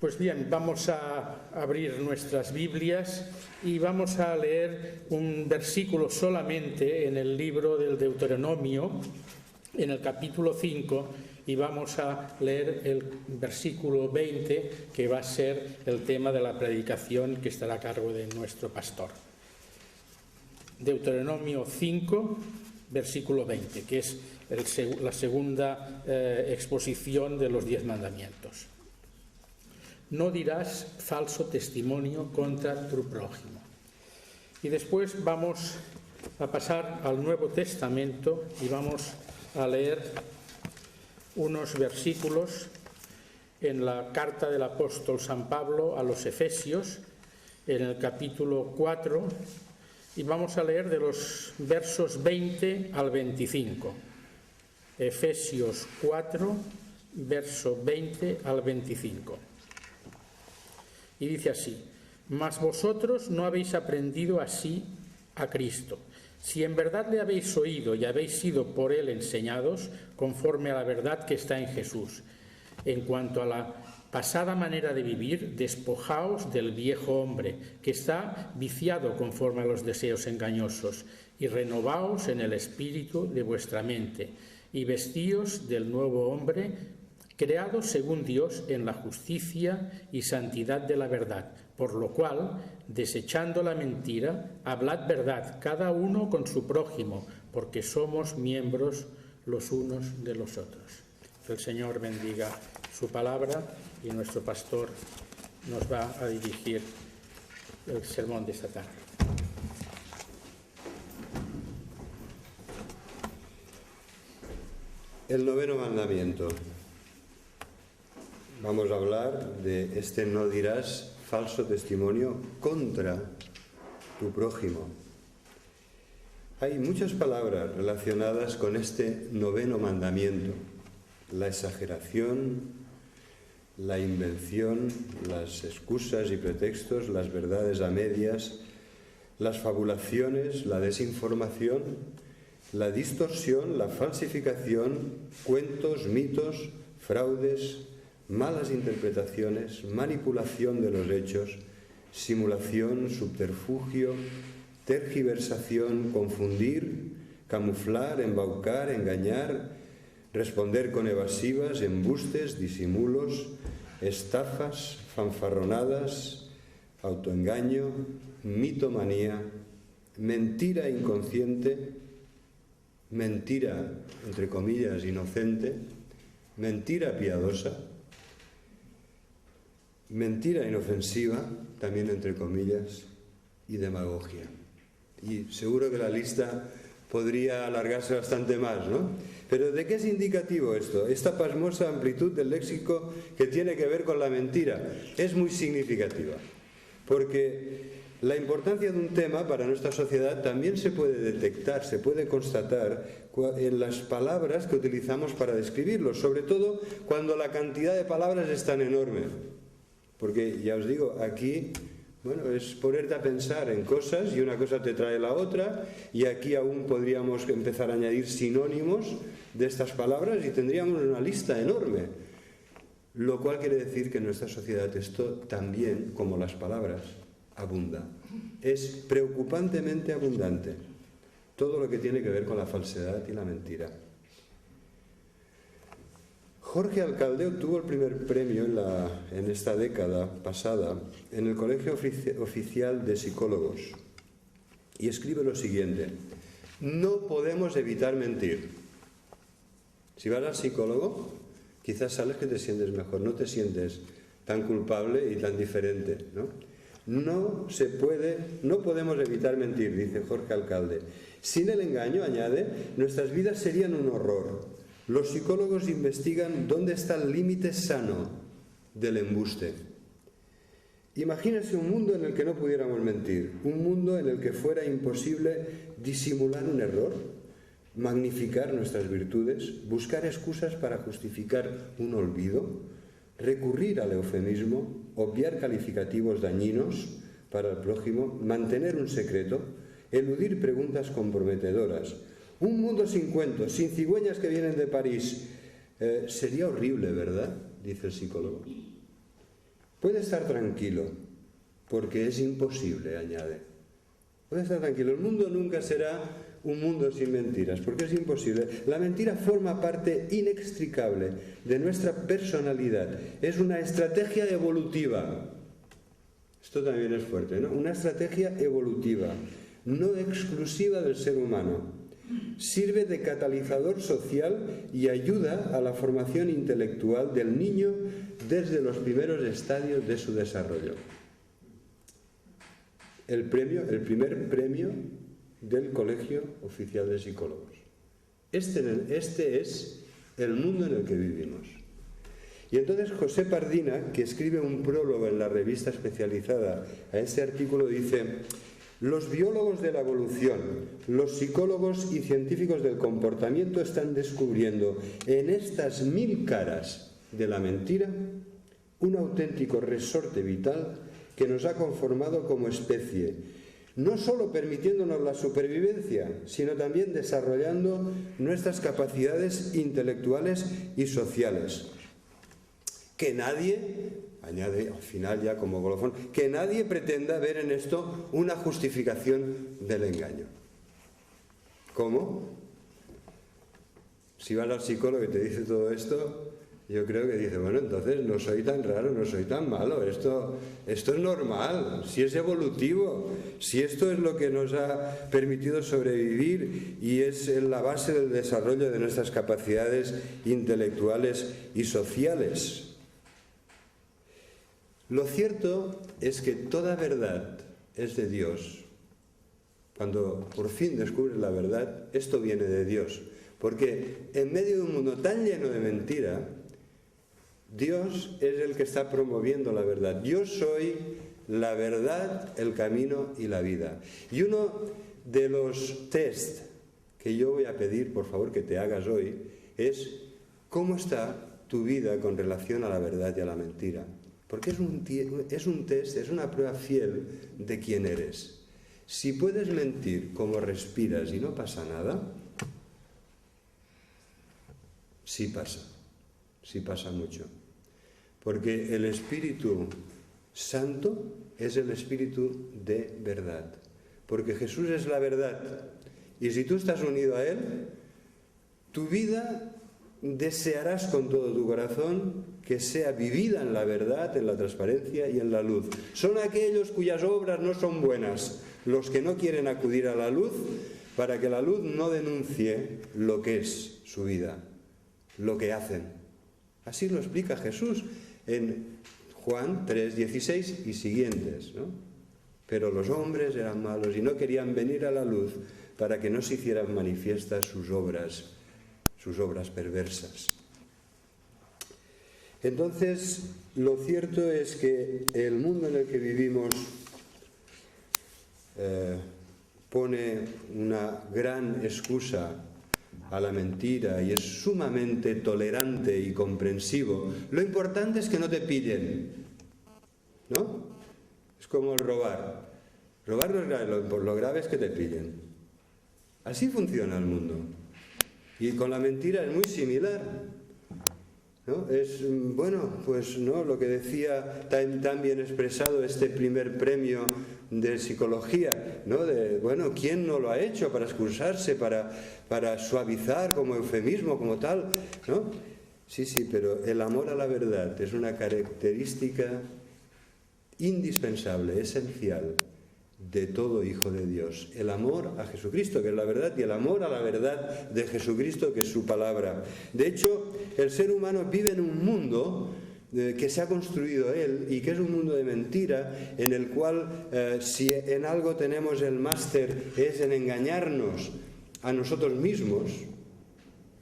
Pues bien, vamos a abrir nuestras Biblias y vamos a leer un versículo solamente en el libro del Deuteronomio, en el capítulo 5, y vamos a leer el versículo 20, que va a ser el tema de la predicación que estará a cargo de nuestro pastor. Deuteronomio 5, versículo 20, que es la segunda exposición de los 10 mandamientos. No dirás falso testimonio contra tu prójimo. Y después vamos a pasar al Nuevo Testamento y vamos a leer unos versículos en la carta del apóstol San Pablo a los Efesios, en el capítulo 4, y vamos a leer de los versos 20 al 25. Efesios 4, verso 20 al 25. Y dice así: mas vosotros no habéis aprendido así a Cristo, si en verdad le habéis oído y habéis sido por él enseñados, conforme a la verdad que está en Jesús. En cuanto a la pasada manera de vivir, despojaos del viejo hombre, que está viciado conforme a los deseos engañosos, y renovaos en el espíritu de vuestra mente, y vestíos del nuevo hombre, creado según Dios en la justicia y santidad de la verdad, por lo cual, desechando la mentira, hablad verdad, cada uno con su prójimo, porque somos miembros los unos de los otros. Que el Señor bendiga su palabra y nuestro pastor nos va a dirigir el sermón de esta tarde. El noveno mandamiento. Vamos a hablar de este no dirás falso testimonio contra tu prójimo. Hay muchas palabras relacionadas con este noveno mandamiento. La exageración, la invención, las excusas y pretextos, las verdades a medias, las fabulaciones, la desinformación, la distorsión, la falsificación, cuentos, mitos, fraudes, malas interpretaciones, manipulación de los hechos, simulación, subterfugio, tergiversación, confundir, camuflar, embaucar, engañar, responder con evasivas, embustes, disimulos, estafas, fanfarronadas, autoengaño, mitomanía, mentira inconsciente, mentira, entre comillas, inocente, mentira piadosa, mentira inofensiva, también entre comillas, y demagogia. Y seguro que la lista podría alargarse bastante más, ¿no? Pero ¿de qué es indicativo esto? Esta pasmosa amplitud del léxico que tiene que ver con la mentira es muy significativa, porque la importancia de un tema para nuestra sociedad también se puede detectar, se puede constatar en las palabras que utilizamos para describirlo, sobre todo cuando la cantidad de palabras es tan enorme. Porque ya os digo, aquí, bueno, es ponerte a pensar en cosas y una cosa te trae la otra, y aquí aún podríamos empezar a añadir sinónimos de estas palabras y tendríamos una lista enorme. Lo cual quiere decir que en nuestra sociedad esto también, como las palabras, abunda. Es preocupantemente abundante todo lo que tiene que ver con la falsedad y la mentira. Jorge Alcalde obtuvo el primer premio en esta década pasada en el Colegio Oficial de Psicólogos y escribe lo siguiente: no podemos evitar mentir. Si vas al psicólogo, quizás sabes que te sientes mejor, no te sientes tan culpable y tan diferente, ¿no? No podemos evitar mentir, dice Jorge Alcalde. Sin el engaño, añade, nuestras vidas serían un horror. Los psicólogos investigan dónde está el límite sano del embuste. Imagínese un mundo en el que no pudiéramos mentir, un mundo en el que fuera imposible disimular un error, magnificar nuestras virtudes, buscar excusas para justificar un olvido, recurrir al eufemismo, obviar calificativos dañinos para el prójimo, mantener un secreto, eludir preguntas comprometedoras. Un mundo sin cuentos, sin cigüeñas que vienen de París. Sería horrible, ¿verdad?, dice el psicólogo. Puede estar tranquilo, porque es imposible, añade. Puede estar tranquilo, el mundo nunca será un mundo sin mentiras, porque es imposible. La mentira forma parte inextricable de nuestra personalidad. Es una estrategia evolutiva. Esto también es fuerte, ¿no? Una estrategia evolutiva, no exclusiva del ser humano. Sirve de catalizador social y ayuda a la formación intelectual del niño desde los primeros estadios de su desarrollo. El primer premio del Colegio Oficial de Psicólogos. Este es el mundo en el que vivimos. Y entonces José Pardina, que escribe un prólogo en la revista especializada a este artículo, dice: los biólogos de la evolución, los psicólogos y científicos del comportamiento están descubriendo en estas 1000 caras de la mentira un auténtico resorte vital que nos ha conformado como especie, no solo permitiéndonos la supervivencia, sino también desarrollando nuestras capacidades intelectuales y sociales. Que nadie, añade al final ya como colofón, que nadie pretenda ver en esto una justificación del engaño. ¿Cómo? Si vas al psicólogo y te dice todo esto, yo creo que dice, bueno, entonces no soy tan raro, no soy tan malo, esto es normal, si es evolutivo, si esto es lo que nos ha permitido sobrevivir y es la base del desarrollo de nuestras capacidades intelectuales y sociales. Lo cierto es que toda verdad es de Dios. Cuando por fin descubres la verdad, esto viene de Dios. Porque en medio de un mundo tan lleno de mentira, Dios es el que está promoviendo la verdad. Yo soy la verdad, el camino y la vida. Y uno de los test que yo voy a pedir, por favor, que te hagas hoy, es cómo está tu vida con relación a la verdad y a la mentira. Porque es un test, es una prueba fiel de quién eres. Si puedes mentir como respiras y no pasa nada, sí pasa mucho. Porque el Espíritu Santo es el Espíritu de verdad. Porque Jesús es la verdad. Y si tú estás unido a Él, tu vida desearás con todo tu corazón que sea vivida en la verdad, en la transparencia y en la luz. Son aquellos cuyas obras no son buenas, los que no quieren acudir a la luz para que la luz no denuncie lo que es su vida, lo que hacen. Así lo explica Jesús en Juan 3:16 y siguientes, ¿no? Pero los hombres eran malos y no querían venir a la luz para que no se hicieran manifiestas sus obras perversas. Entonces, lo cierto es que el mundo en el que vivimos pone una gran excusa a la mentira y es sumamente tolerante y comprensivo. Lo importante es que no te pillen, ¿no? Es como el robar. Robar no es grave, lo grave es que te pillen. Así funciona el mundo. Y con la mentira es muy similar, ¿no? Es, bueno, pues no, lo que decía tan bien expresado este primer premio de psicología, ¿no? De, bueno, ¿quién no lo ha hecho para excusarse, para suavizar como eufemismo, como tal, ¿no? Sí, pero el amor a la verdad es una característica indispensable, esencial de todo hijo de Dios. El amor a Jesucristo, que es la verdad, y el amor a la verdad de Jesucristo, que es su palabra. De hecho, el ser humano vive en un mundo que se ha construido él y que es un mundo de mentira, en el cual si en algo tenemos el máster es en engañarnos a nosotros mismos.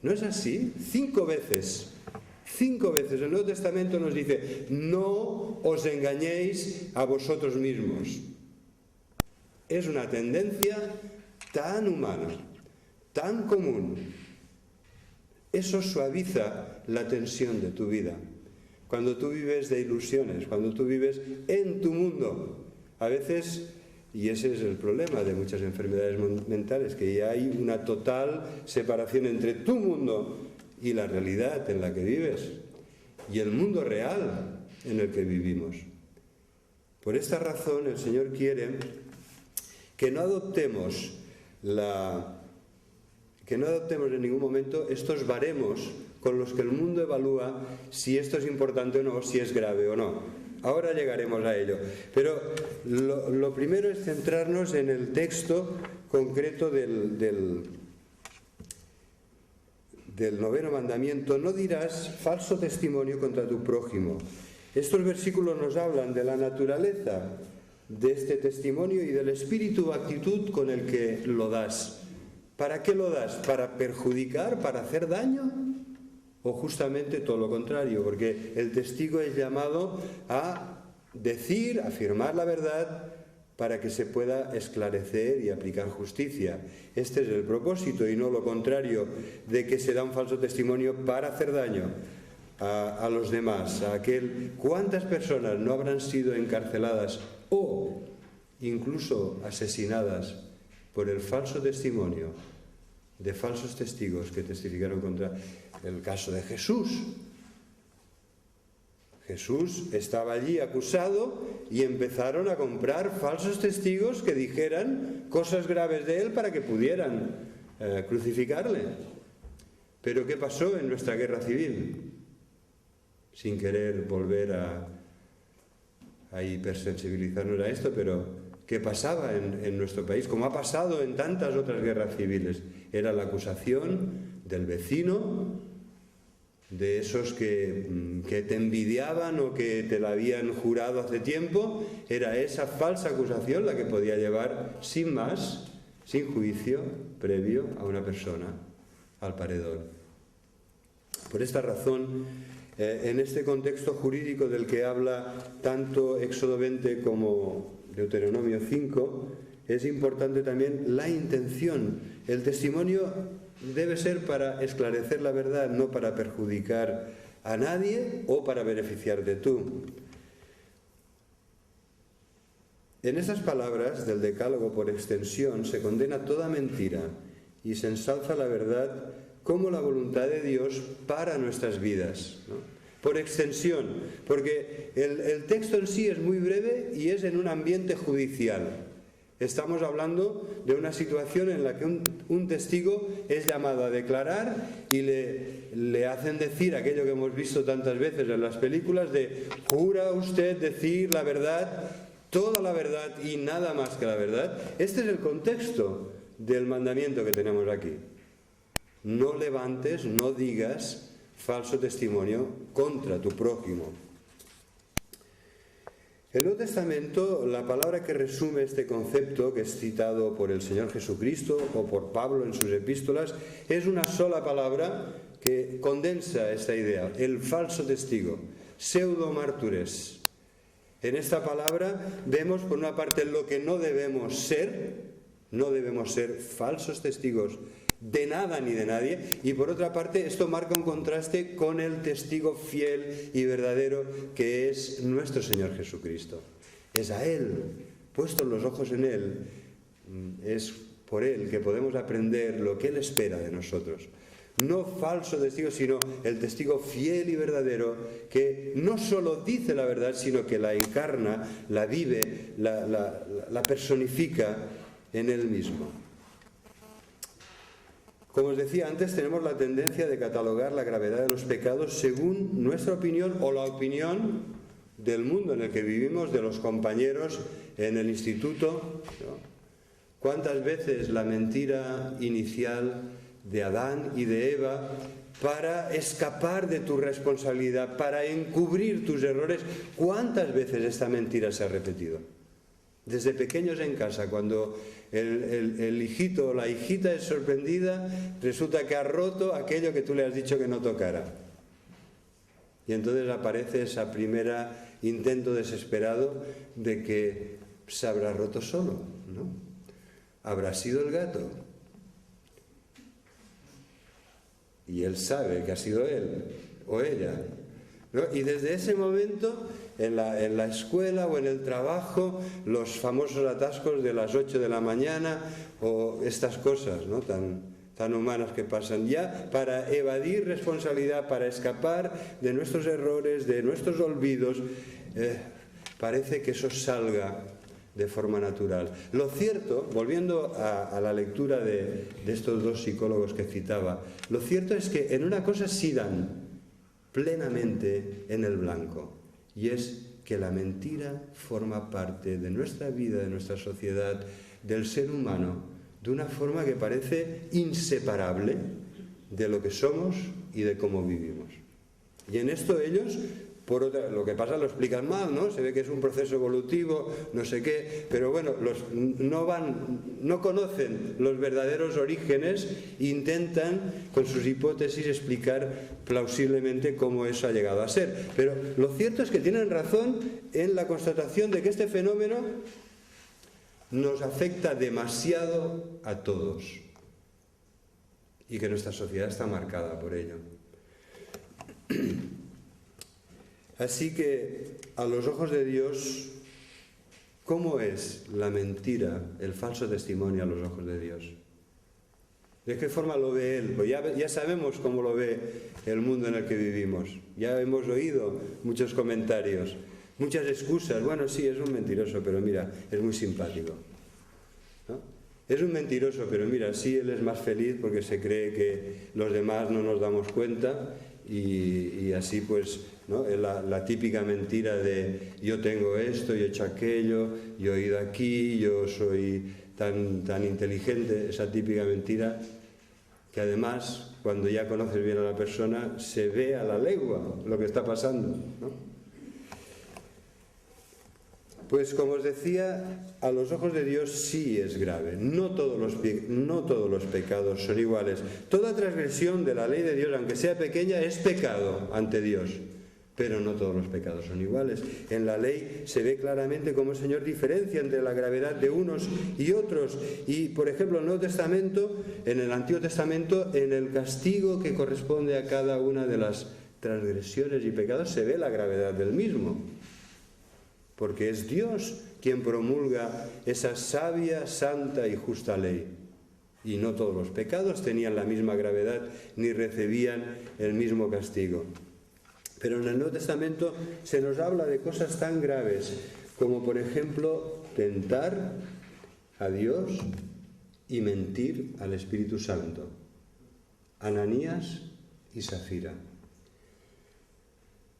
¿No es así? 5 veces el Nuevo Testamento nos dice: no os engañéis a vosotros mismos. Es una tendencia tan humana, tan común. Eso suaviza la tensión de tu vida. Cuando tú vives de ilusiones, cuando tú vives en tu mundo, a veces, y ese es el problema de muchas enfermedades mentales, que ya hay una total separación entre tu mundo y la realidad en la que vives. Y el mundo real en el que vivimos. Por esta razón el Señor quiere que no adoptemos en ningún momento estos baremos con los que el mundo evalúa si esto es importante o no, si es grave o no. Ahora llegaremos a ello. Pero lo primero es centrarnos en el texto concreto del noveno mandamiento. No dirás falso testimonio contra tu prójimo. Estos versículos nos hablan de la naturaleza de este testimonio y del espíritu o actitud con el que lo das. ¿Para qué lo das? ¿Para perjudicar? ¿Para hacer daño? O justamente todo lo contrario, porque el testigo es llamado a decir, afirmar la verdad para que se pueda esclarecer y aplicar justicia. Este es el propósito y no lo contrario de que se da un falso testimonio para hacer daño a los demás, a aquel. ¿Cuántas personas no habrán sido encarceladas o incluso asesinadas por el falso testimonio de falsos testigos que testificaron contra el caso de Jesús? Jesús estaba allí acusado y empezaron a comprar falsos testigos que dijeran cosas graves de él para que pudieran crucificarle. Pero ¿qué pasó en nuestra guerra civil? Sin querer volver a hipersensibilizarnos a esto, pero ¿qué pasaba en nuestro país? Como ha pasado en tantas otras guerras civiles. Era la acusación del vecino, de esos que te envidiaban o que te la habían jurado hace tiempo. Era esa falsa acusación la que podía llevar, sin más, sin juicio previo, a una persona al paredón. Por esta razón, en este contexto jurídico del que habla tanto Éxodo 20 como Deuteronomio 5, es importante también la intención. El testimonio debe ser para esclarecer la verdad, no para perjudicar a nadie o para beneficiarte tú. En estas palabras del Decálogo, por extensión, se condena toda mentira y se ensalza la verdad como la voluntad de Dios para nuestras vidas, ¿no? Por extensión, porque el texto en sí es muy breve y es en un ambiente judicial. Estamos hablando de una situación en la que un testigo es llamado a declarar y le hacen decir aquello que hemos visto tantas veces en las películas de ¿jura usted decir la verdad, toda la verdad y nada más que la verdad? Este es el contexto del mandamiento que tenemos aquí. No levantes, no digas falso testimonio contra tu prójimo. El Nuevo Testamento, la palabra que resume este concepto, que es citado por el Señor Jesucristo o por Pablo en sus epístolas, es una sola palabra que condensa esta idea: el falso testigo, pseudo-mártures. En esta palabra vemos, por una parte, lo que no debemos ser falsos testigos de nada ni de nadie, y por otra parte esto marca un contraste con el testigo fiel y verdadero que es nuestro Señor Jesucristo. Es a Él, puestos los ojos en Él, es por Él que podemos aprender lo que Él espera de nosotros. No falso testigo, sino el testigo fiel y verdadero que no solo dice la verdad, sino que la encarna, la vive, la personifica en Él mismo. Como os decía antes, tenemos la tendencia de catalogar la gravedad de los pecados según nuestra opinión o la opinión del mundo en el que vivimos, de los compañeros en el instituto, ¿no? ¿Cuántas veces la mentira inicial de Adán y de Eva, para escapar de tu responsabilidad, para encubrir tus errores, cuántas veces esta mentira se ha repetido? Desde pequeños en casa, cuando el hijito o la hijita es sorprendida, resulta que ha roto aquello que tú le has dicho que no tocara. Y entonces aparece ese primer intento desesperado de que se habrá roto solo, ¿no? Habrá sido el gato. Y él sabe que ha sido él o ella, ¿no? Y desde ese momento, en la escuela o en el trabajo, los famosos atascos de las 8 de la mañana o estas cosas, ¿no? tan tan humanas que pasan, ya para evadir responsabilidad, para escapar de nuestros errores, de nuestros olvidos, parece que eso salga de forma natural. Lo cierto, volviendo a la lectura de estos dos psicólogos que citaba, lo cierto es que en una cosa sí dan plenamente en el blanco, y es que la mentira forma parte de nuestra vida, de nuestra sociedad, del ser humano, de una forma que parece inseparable de lo que somos y de cómo vivimos. Y en esto ellos, lo que pasa lo explican mal, ¿no? Se ve que es un proceso evolutivo, no sé qué, pero bueno, no conocen los verdaderos orígenes e intentan, con sus hipótesis, explicar plausiblemente cómo eso ha llegado a ser. Pero lo cierto es que tienen razón en la constatación de que este fenómeno nos afecta demasiado a todos y que nuestra sociedad está marcada por ello. Así que, a los ojos de Dios, ¿cómo es la mentira, el falso testimonio a los ojos de Dios? ¿De qué forma lo ve Él? Pues ya sabemos cómo lo ve el mundo en el que vivimos. Ya hemos oído muchos comentarios, muchas excusas. Bueno, sí, es un mentiroso, pero mira, es muy simpático, ¿no? Es un mentiroso, pero mira, sí, él es más feliz porque se cree que los demás no nos damos cuenta y así pues, ¿no? La típica mentira de yo tengo esto, yo he hecho aquello, yo he ido aquí, yo soy tan inteligente, esa típica mentira que además cuando ya conoces bien a la persona se ve a la legua lo que está pasando, ¿no? Pues como os decía, a los ojos de Dios sí es grave. No todos los pecados son iguales. Toda transgresión de la ley de Dios, aunque sea pequeña, es pecado ante Dios. Pero no todos los pecados son iguales. En la ley se ve claramente cómo el Señor diferencia entre la gravedad de unos y otros. Y, por ejemplo, en el Antiguo Testamento, en el castigo que corresponde a cada una de las transgresiones y pecados, se ve la gravedad del mismo. Porque es Dios quien promulga esa sabia, santa y justa ley. Y no todos los pecados tenían la misma gravedad ni recibían el mismo castigo. Pero en el Nuevo Testamento se nos habla de cosas tan graves como, por ejemplo, tentar a Dios y mentir al Espíritu Santo. Ananías y Safira.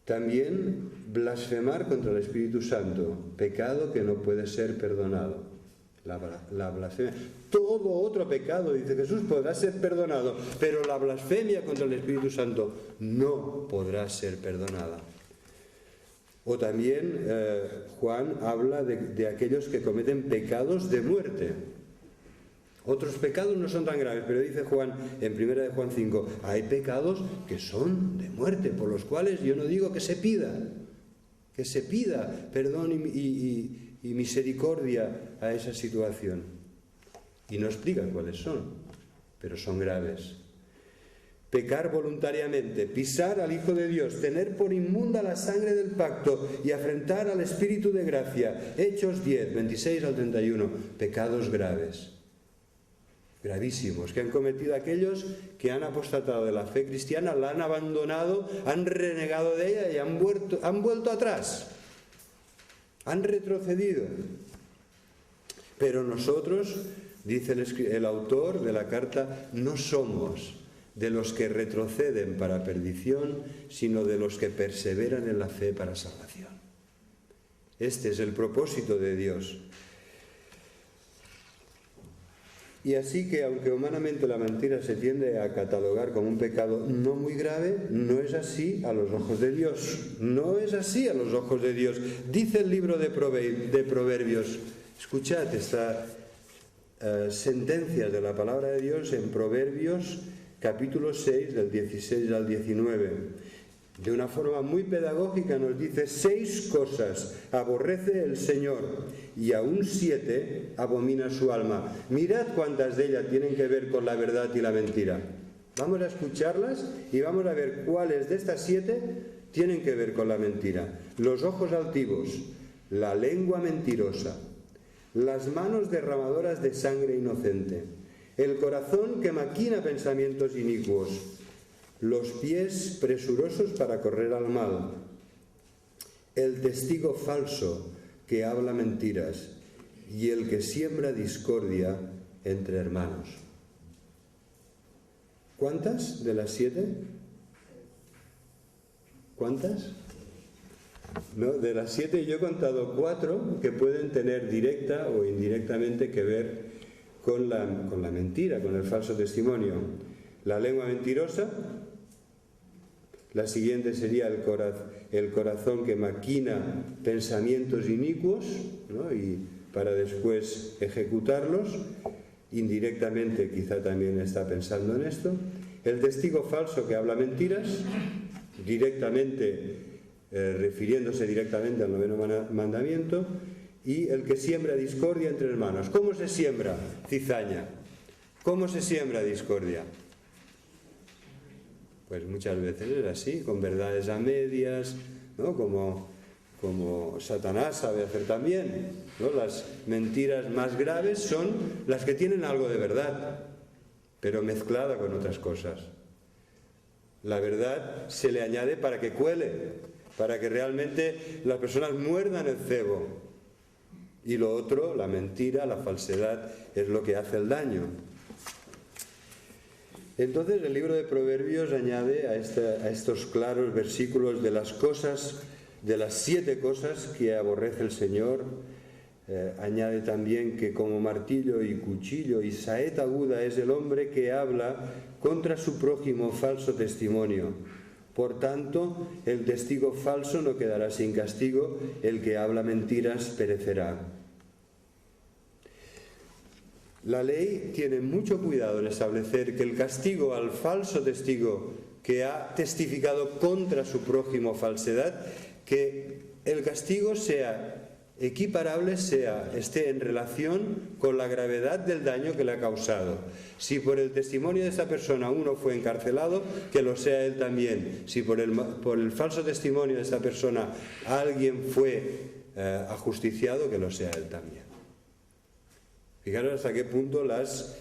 También blasfemar contra el Espíritu Santo, pecado que no puede ser perdonado. La blasfemia. Todo otro pecado, dice Jesús, podrá ser perdonado, pero la blasfemia contra el Espíritu Santo no podrá ser perdonada. O también Juan habla de aquellos que cometen pecados de muerte. Otros pecados no son tan graves, pero dice Juan en 1 de Juan 5, hay pecados que son de muerte, por los cuales yo no digo que se pida perdón y misericordia a esa situación. Y no explica cuáles son, pero son graves. Pecar voluntariamente, pisar al Hijo de Dios, tener por inmunda la sangre del pacto y afrentar al Espíritu de gracia. Hechos 10, 26 al 31, pecados graves. Gravísimos, que han cometido aquellos que han apostatado de la fe cristiana, la han abandonado, han renegado de ella y han vuelto atrás, han retrocedido. Pero nosotros, dice el autor de la carta, no somos de los que retroceden para perdición, sino de los que perseveran en la fe para salvación. Este es el propósito de Dios. Y así que, aunque humanamente la mentira se tiende a catalogar como un pecado no muy grave, no es así a los ojos de Dios. No es así a los ojos de Dios. Dice el libro de Proverbios, escuchad estas sentencias de la palabra de Dios en Proverbios, capítulo 6, del 16 al 19. De una forma muy pedagógica nos dice: 6 cosas aborrece el Señor y aún 7 abomina su alma. Mirad cuántas de ellas tienen que ver con la verdad y la mentira. Vamos a escucharlas y vamos a ver cuáles de estas 7 tienen que ver con la mentira. Los ojos altivos, la lengua mentirosa, las manos derramadoras de sangre inocente, el corazón que maquina pensamientos inicuos, los pies presurosos para correr al mal, el testigo falso que habla mentiras y el que siembra discordia entre hermanos. ¿Cuántas de las 7? ¿Cuántas? No, de las 7 yo he contado 4 que pueden tener directa o indirectamente que ver con la mentira, con el falso testimonio. La lengua mentirosa, la siguiente sería el corazón que maquina pensamientos inicuos, ¿no? Y para después ejecutarlos, indirectamente quizá también está pensando en esto. El testigo falso que habla mentiras, directamente refiriéndose directamente al noveno mandamiento, y el que siembra discordia entre hermanos. ¿Cómo se siembra cizaña? ¿Cómo se siembra discordia? Pues muchas veces es así, con verdades a medias, ¿no? Como Satanás sabe hacer también, ¿no? Las mentiras más graves son las que tienen algo de verdad, pero mezclada con otras cosas. La verdad se le añade para que cuele, para que realmente las personas muerdan el cebo. Y lo otro, la mentira, la falsedad, es lo que hace el daño. Entonces el libro de Proverbios añade a estos claros versículos de las cosas, de las 7 cosas que aborrece el Señor, añade también que como martillo y cuchillo y saeta aguda es el hombre que habla contra su prójimo falso testimonio. Por tanto, el testigo falso no quedará sin castigo, el que habla mentiras perecerá. La ley tiene mucho cuidado en establecer que el castigo al falso testigo que ha testificado contra su prójimo falsedad, que el castigo sea equiparable, esté en relación con la gravedad del daño que le ha causado. Si por el testimonio de esta persona uno fue encarcelado, que lo sea él también. Si por el falso testimonio de esta persona alguien fue ajusticiado, que lo sea él también. Fijaros hasta qué punto las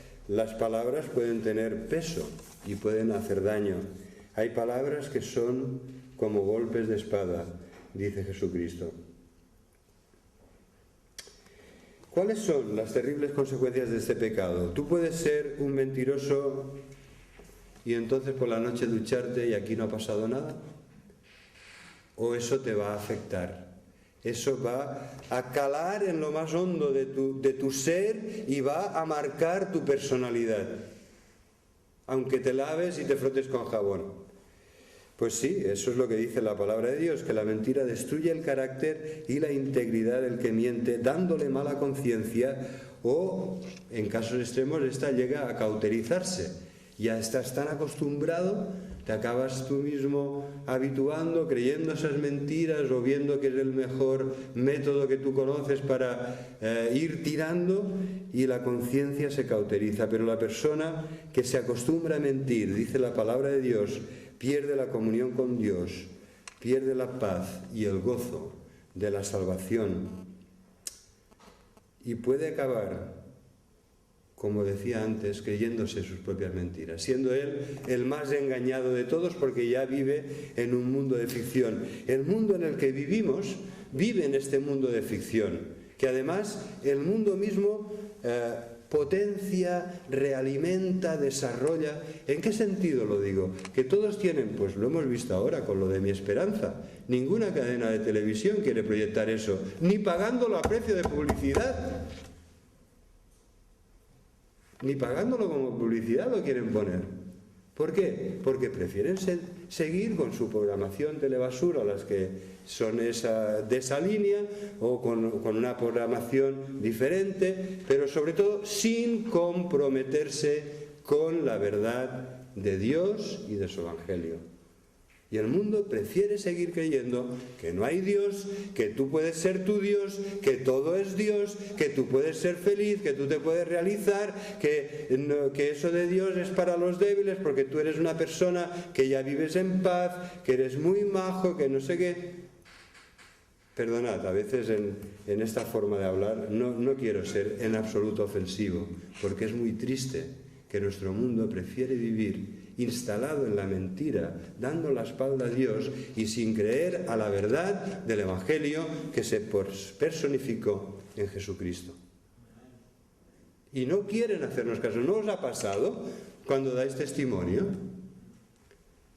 palabras pueden tener peso y pueden hacer daño. Hay palabras que son como golpes de espada, dice Jesucristo. ¿Cuáles son las terribles consecuencias de este pecado? Tú puedes ser un mentiroso y entonces por la noche ducharte y aquí no ha pasado nada. ¿O eso te va a afectar? Eso va a calar en lo más hondo de tu ser y va a marcar tu personalidad, aunque te laves y te frotes con jabón. Pues sí, eso es lo que dice la palabra de Dios, que la mentira destruye el carácter y la integridad del que miente, dándole mala conciencia o, en casos extremos, esta llega a cauterizarse. Ya estás tan acostumbrado, te acabas tú mismo habituando, creyendo esas mentiras o viendo que es el mejor método que tú conoces para ir tirando, y la conciencia se cauteriza. Pero la persona que se acostumbra a mentir, dice la palabra de Dios, pierde la comunión con Dios, pierde la paz y el gozo de la salvación y puede acabar, como decía antes, creyéndose sus propias mentiras, siendo él el más engañado de todos porque ya vive en un mundo de ficción. El mundo en el que vivimos vive en este mundo de ficción, que además el mundo mismo potencia, realimenta, desarrolla. ¿En qué sentido lo digo? Que todos tienen, pues lo hemos visto ahora con lo de Mi Esperanza. Ninguna cadena de televisión quiere proyectar eso, ni pagándolo a precio de publicidad. Ni pagándolo como publicidad lo quieren poner. ¿Por qué? Porque prefieren seguir con su programación telebasura, las que son de esa línea, o con una programación diferente, pero sobre todo sin comprometerse con la verdad de Dios y de su Evangelio. Y el mundo prefiere seguir creyendo que no hay Dios, que tú puedes ser tu Dios, que todo es Dios, que tú puedes ser feliz, que tú te puedes realizar, que eso de Dios es para los débiles porque tú eres una persona que ya vives en paz, que eres muy majo, que no sé qué. Perdonad, a veces en esta forma de hablar no quiero ser en absoluto ofensivo, porque es muy triste que nuestro mundo prefiere vivir instalado en la mentira, dando la espalda a Dios y sin creer a la verdad del Evangelio que se personificó en Jesucristo. Y no quieren hacernos caso. ¿No os ha pasado cuando dais testimonio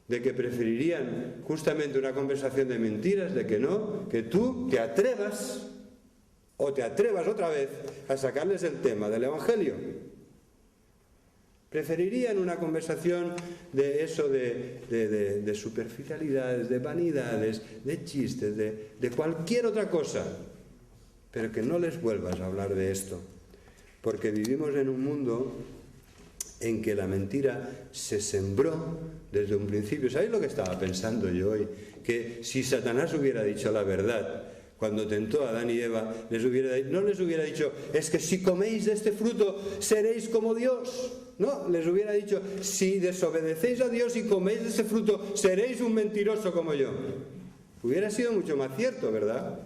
de que preferirían justamente una conversación de mentiras, de que no, que tú te atrevas o te atrevas otra vez a sacarles el tema del Evangelio? Preferirían una conversación de eso, de superficialidades, de vanidades, de chistes, de cualquier otra cosa, pero que no les vuelvas a hablar de esto, porque vivimos en un mundo en que la mentira se sembró desde un principio. ¿Sabéis lo que estaba pensando yo hoy? Que si Satanás hubiera dicho la verdad cuando tentó a Adán y Eva, no les hubiera dicho, es que si coméis de este fruto seréis como Dios. No, les hubiera dicho, si desobedecéis a Dios y coméis de ese fruto seréis un mentiroso como yo. Hubiera sido mucho más cierto, ¿verdad?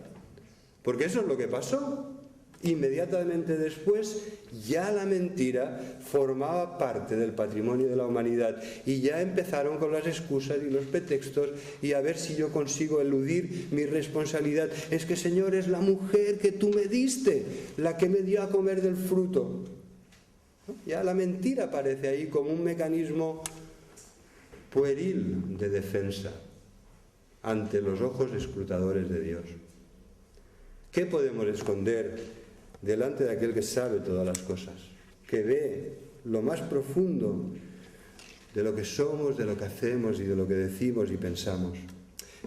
Porque eso es lo que pasó. Inmediatamente después ya la mentira formaba parte del patrimonio de la humanidad y ya empezaron con las excusas y los pretextos y a ver si yo consigo eludir mi responsabilidad. Es que, Señor, es la mujer que tú me diste la que me dio a comer del fruto. Ya la mentira aparece ahí como un mecanismo pueril de defensa ante los ojos escrutadores de Dios. ¿Qué podemos esconder delante de aquel que sabe todas las cosas, que ve lo más profundo de lo que somos, de lo que hacemos y de lo que decimos y pensamos?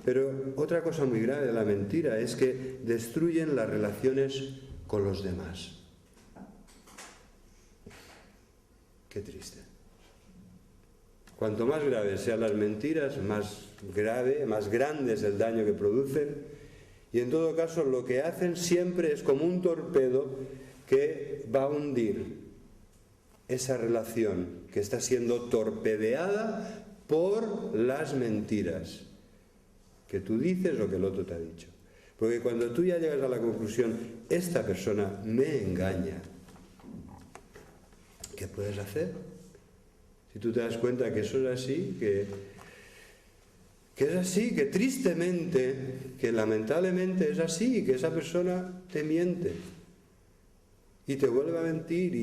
Pero otra cosa muy grave de la mentira es que destruyen las relaciones con los demás. Qué triste. Cuanto más graves sean las mentiras, más grande es el daño que producen. Y en todo caso lo que hacen siempre es como un torpedo que va a hundir esa relación que está siendo torpedeada por las mentiras que tú dices o que el otro te ha dicho. Porque cuando tú ya llegas a la conclusión, esta persona me engaña, ¿qué puedes hacer? Si tú te das cuenta que eso es así, que es así, que tristemente, que lamentablemente es así, que esa persona te miente y te vuelve a mentir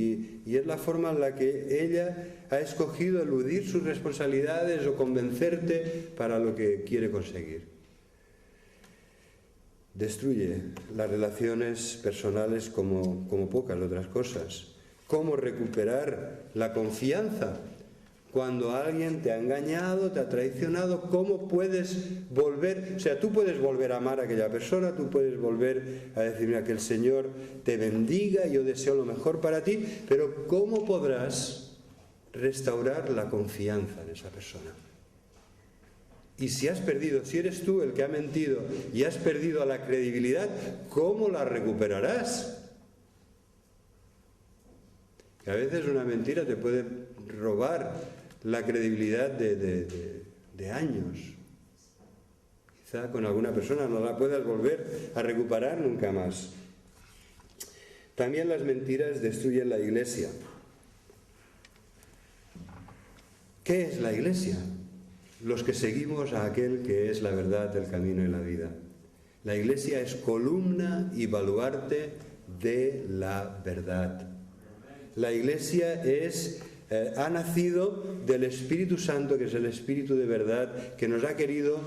y es la forma en la que ella ha escogido eludir sus responsabilidades o convencerte para lo que quiere conseguir. Destruye las relaciones personales como pocas otras cosas. ¿Cómo recuperar la confianza? Cuando alguien te ha engañado, te ha traicionado, ¿cómo puedes volver? O sea, tú puedes volver a amar a aquella persona, tú puedes volver a decir, mira, que el Señor te bendiga, yo deseo lo mejor para ti, pero ¿cómo podrás restaurar la confianza en esa persona? Y si has perdido, si eres tú el que ha mentido y has perdido la credibilidad, ¿cómo la recuperarás? Que a veces una mentira te puede robar la credibilidad de años. Quizá con alguna persona no la puedas volver a recuperar nunca más. También las mentiras destruyen la iglesia. ¿Qué es la iglesia? Los que seguimos a aquel que es la verdad, el camino y la vida. La iglesia es columna y baluarte de la verdad. La iglesia ha nacido del Espíritu Santo, que es el Espíritu de verdad, que nos ha querido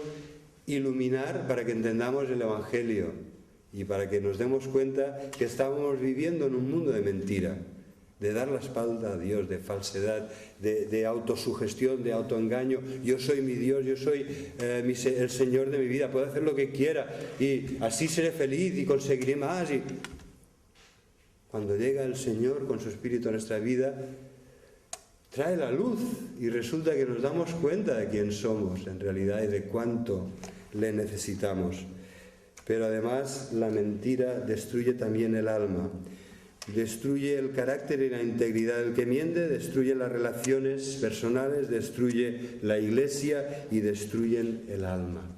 iluminar para que entendamos el Evangelio y para que nos demos cuenta que estamos viviendo en un mundo de mentira, de dar la espalda a Dios, de falsedad, de autosugestión, de autoengaño. Yo soy mi Dios, yo soy el Señor de mi vida, puedo hacer lo que quiera y así seré feliz y conseguiré más. Y cuando llega el Señor con su Espíritu a nuestra vida, trae la luz y resulta que nos damos cuenta de quién somos en realidad y de cuánto le necesitamos. Pero además la mentira destruye también el alma, destruye el carácter y la integridad del que miente, destruye las relaciones personales, destruye la iglesia y destruyen el alma.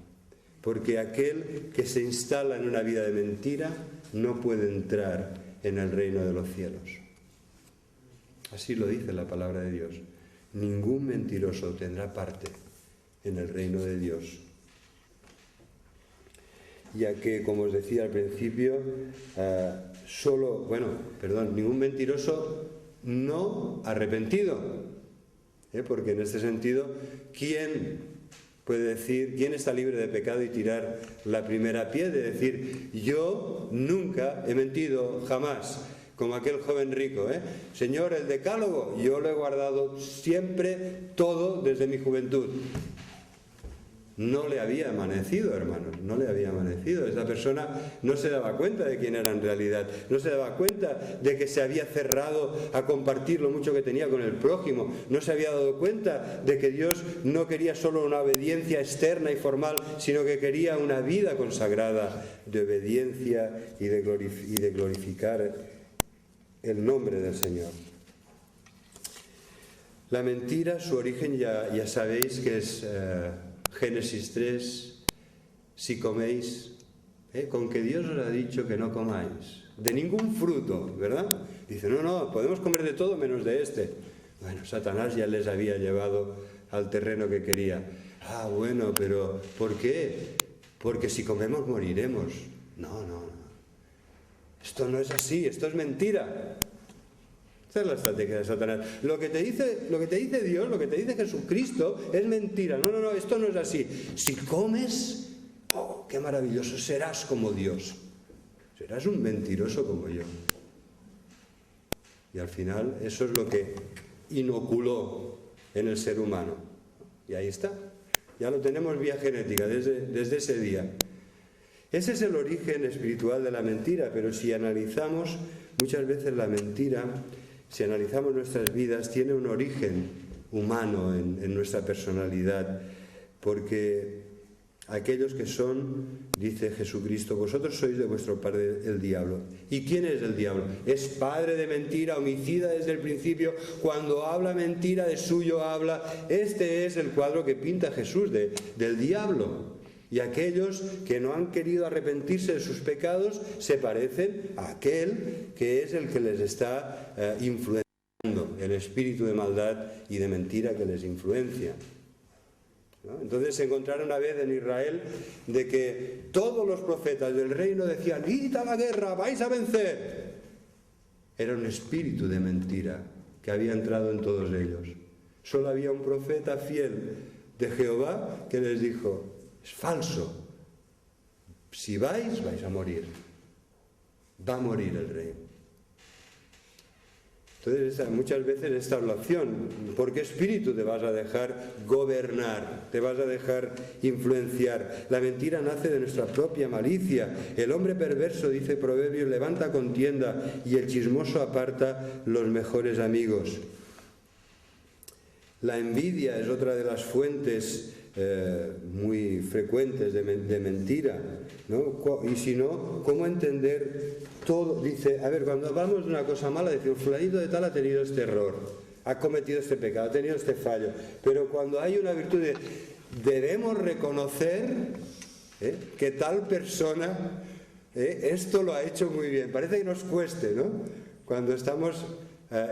Porque aquel que se instala en una vida de mentira no puede entrar en el reino de los cielos. Así lo dice la palabra de Dios. Ningún mentiroso tendrá parte en el reino de Dios. Ya que, como os decía al principio, ningún mentiroso no arrepentido. Porque en este sentido, ¿quién puede decir, quién está libre de pecado y tirar la primera piedra? Es decir, yo nunca he mentido, jamás, como aquel joven rico. Señor, el decálogo, yo lo he guardado siempre, todo desde mi juventud. No le había amanecido, hermanos, no le había amanecido. Esa persona no se daba cuenta de quién era en realidad, no se daba cuenta de que se había cerrado a compartir lo mucho que tenía con el prójimo, no se había dado cuenta de que Dios no quería solo una obediencia externa y formal, sino que quería una vida consagrada de obediencia y de glorificar el nombre del Señor. La mentira, su origen ya sabéis que es Génesis 3, si coméis, con que Dios os ha dicho que no comáis de ningún fruto, ¿verdad? Dice, no, podemos comer de todo menos de este. Bueno, Satanás ya les había llevado al terreno que quería. Bueno, pero ¿por qué? Porque si comemos moriremos. No. Esto no es así, esto es mentira. Esta es la estrategia de Satanás. Lo que te dice Dios, lo que te dice Jesucristo es mentira. No, esto no es así. Si comes, qué maravilloso, serás como Dios. Serás un mentiroso como yo. Y al final eso es lo que inoculó en el ser humano. Y ahí está. Ya lo tenemos vía genética desde ese día. Ese es el origen espiritual de la mentira, pero si analizamos, muchas veces la mentira, si analizamos nuestras vidas, tiene un origen humano en nuestra personalidad, porque aquellos que son, dice Jesucristo, vosotros sois de vuestro padre el diablo. ¿Y quién es el diablo? Es padre de mentira, homicida desde el principio, cuando habla mentira de suyo habla. Este es el cuadro que pinta Jesús del diablo. Y aquellos que no han querido arrepentirse de sus pecados se parecen a aquel que es el que les está influenciando, el espíritu de maldad y de mentira que les influencia, ¿no? Entonces se encontraron una vez en Israel de que todos los profetas del reino decían, id a la guerra, vais a vencer. Era un espíritu de mentira que había entrado en todos ellos. Solo había un profeta fiel de Jehová que les dijo, es falso. Si vais a morir. Va a morir el rey. Entonces, muchas veces esta es la opción. ¿Por qué espíritu te vas a dejar gobernar? ¿Te vas a dejar influenciar? La mentira nace de nuestra propia malicia. El hombre perverso, dice Proverbios, levanta contienda y el chismoso aparta los mejores amigos. La envidia es otra de las fuentes muy frecuentes de mentira, ¿no? Y si no, ¿cómo entender todo? Dice, a ver, cuando hablamos de una cosa mala, decimos, fulanito de tal ha tenido este error, ha cometido este pecado, ha tenido este fallo, pero cuando hay una virtud debemos reconocer que tal persona esto lo ha hecho muy bien. Parece que nos cueste, ¿no? Cuando estamos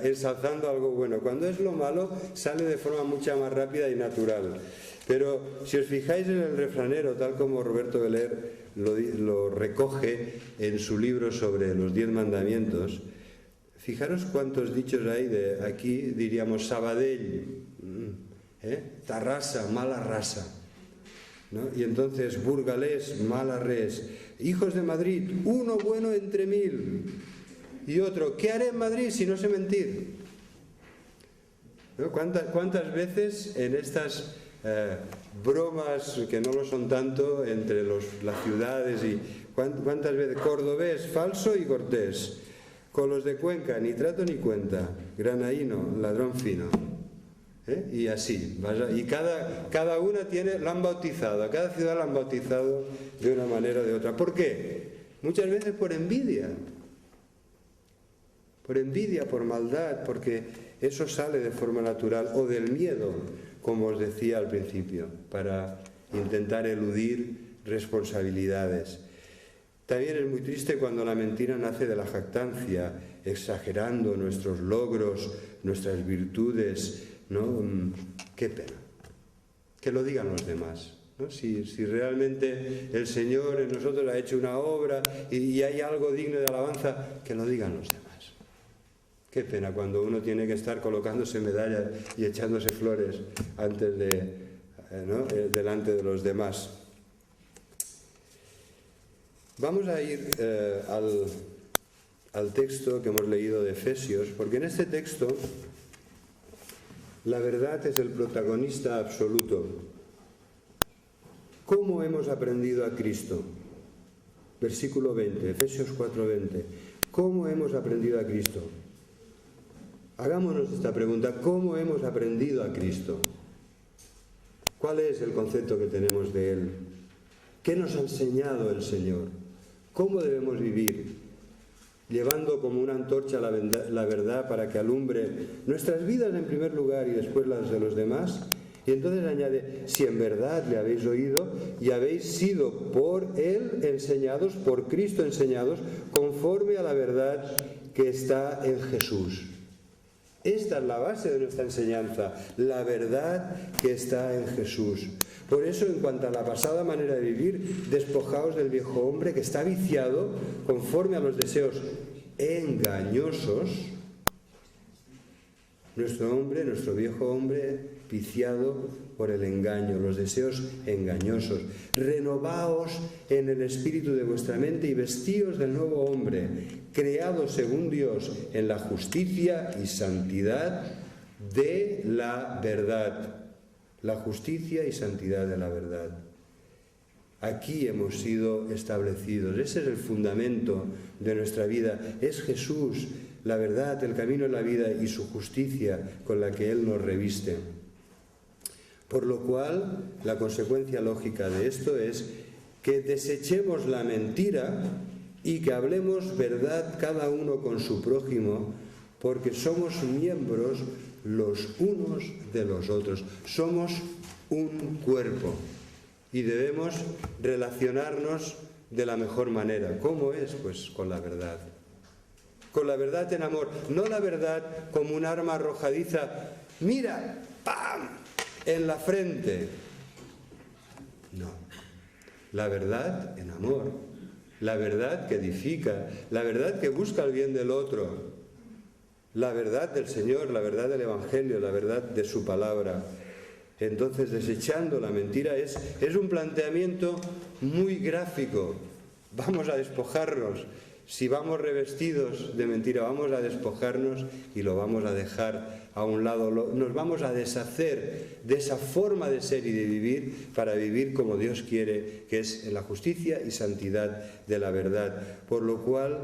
ensalzando algo bueno, cuando es lo malo sale de forma mucho más rápida y natural. Pero si os fijáis en el refranero, tal como Roberto Beler lo recoge en su libro sobre los 10 mandamientos, fijaros cuántos dichos hay de aquí, diríamos Sabadell, Tarrasa, mala raza, ¿no? Y entonces Burgalés, mala res, hijos de Madrid, uno bueno entre 1000, y otro, ¿qué haré en Madrid si no sé mentir? ¿No? ¿Cuántas veces en estas bromas que no lo son tanto entre las ciudades, y cuántas veces cordobés, falso y cortés, con los de Cuenca ni trato ni cuenta, granaíno, ladrón fino, y así, y cada una la han bautizado, a cada ciudad la han bautizado de una manera o de otra. ¿Por qué? Muchas veces por envidia, por maldad, porque eso sale de forma natural, o del miedo, como os decía al principio, para intentar eludir responsabilidades. También es muy triste cuando la mentira nace de la jactancia, exagerando nuestros logros, nuestras virtudes, ¿no? Qué pena. Que lo digan los demás, ¿no? Si realmente el Señor en nosotros ha hecho una obra y hay algo digno de alabanza, que lo digan los demás. Qué pena cuando uno tiene que estar colocándose medallas y echándose flores antes delante de los demás. Vamos a ir al texto que hemos leído de Efesios, porque en este texto la verdad es el protagonista absoluto. ¿Cómo hemos aprendido a Cristo? Versículo 20, Efesios 4:20. ¿Cómo hemos aprendido a Cristo? Hagámonos esta pregunta: ¿cómo hemos aprendido a Cristo? ¿Cuál es el concepto que tenemos de Él? ¿Qué nos ha enseñado el Señor? ¿Cómo debemos vivir? Llevando como una antorcha la verdad para que alumbre nuestras vidas en primer lugar y después las de los demás. Y entonces añade: si en verdad le habéis oído y habéis sido por Él enseñados, por Cristo enseñados, conforme a la verdad que está en Jesús. Esta es la base de nuestra enseñanza, la verdad que está en Jesús. Por eso, en cuanto a la pasada manera de vivir, despojaos del viejo hombre que está viciado conforme a los deseos engañosos. Nuestro viejo hombre viciado por el engaño, los deseos engañosos. Renovaos en el espíritu de vuestra mente y vestíos del nuevo hombre, creado según Dios en la justicia y santidad de la verdad. La justicia y santidad de la verdad. Aquí hemos sido establecidos. Ese es el fundamento de nuestra vida. Es Jesús, la verdad, el camino de la vida y su justicia con la que Él nos reviste. Por lo cual, la consecuencia lógica de esto es que desechemos la mentira y que hablemos verdad cada uno con su prójimo, porque somos miembros los unos de los otros. Somos un cuerpo y debemos relacionarnos de la mejor manera. ¿Cómo es? Pues con la verdad. Con la verdad en amor. No la verdad como un arma arrojadiza. ¡Mira! ¡Pam! En la frente. No. La verdad en amor. La verdad que edifica. La verdad que busca el bien del otro. La verdad del Señor, la verdad del Evangelio, la verdad de su palabra. Entonces, desechando la mentira es un planteamiento muy gráfico. Vamos a despojarnos. Si vamos revestidos de mentira, vamos a despojarnos y lo vamos a dejar a un lado. Nos vamos a deshacer de esa forma de ser y de vivir para vivir como Dios quiere, que es en la justicia y santidad de la verdad. Por lo cual,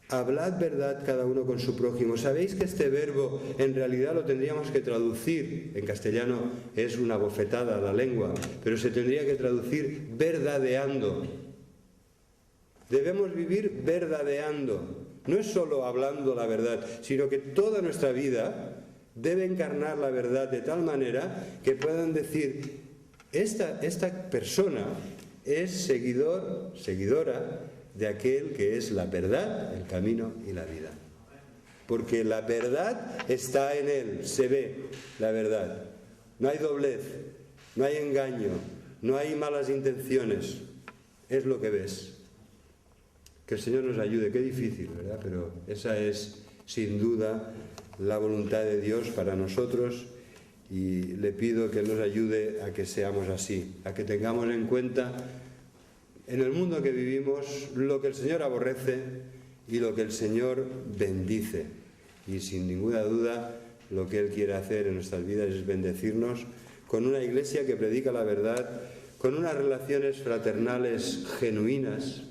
hablad verdad cada uno con su prójimo. ¿Sabéis que este verbo en realidad lo tendríamos que traducir? En castellano es una bofetada a la lengua, pero se tendría que traducir verdadeando. Debemos vivir verdadeando. No es solo hablando la verdad, sino que toda nuestra vida debe encarnar la verdad de tal manera que puedan decir: esta persona es seguidora de aquel que es la verdad, el camino y la vida. Porque la verdad está en él, se ve la verdad. No hay doblez, no hay engaño, no hay malas intenciones. Es lo que ves. Que el Señor nos ayude. Qué difícil, ¿verdad? Pero esa es, sin duda, la voluntad de Dios para nosotros, y le pido que nos ayude a que seamos así, a que tengamos en cuenta en el mundo que vivimos lo que el Señor aborrece y lo que el Señor bendice. Y sin ninguna duda lo que Él quiere hacer en nuestras vidas es bendecirnos con una iglesia que predica la verdad, con unas relaciones fraternales genuinas,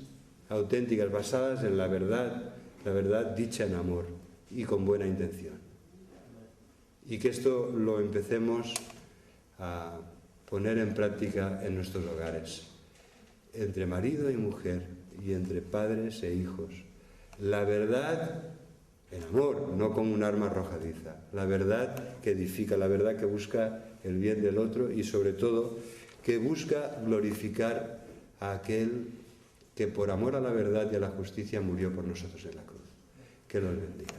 auténticas, basadas en la verdad dicha en amor y con buena intención. Y que esto lo empecemos a poner en práctica en nuestros hogares, entre marido y mujer y entre padres e hijos. La verdad en amor, no como un arma arrojadiza. La verdad que edifica, la verdad que busca el bien del otro y sobre todo que busca glorificar a aquel que por amor a la verdad y a la justicia murió por nosotros en la cruz. Que los bendiga.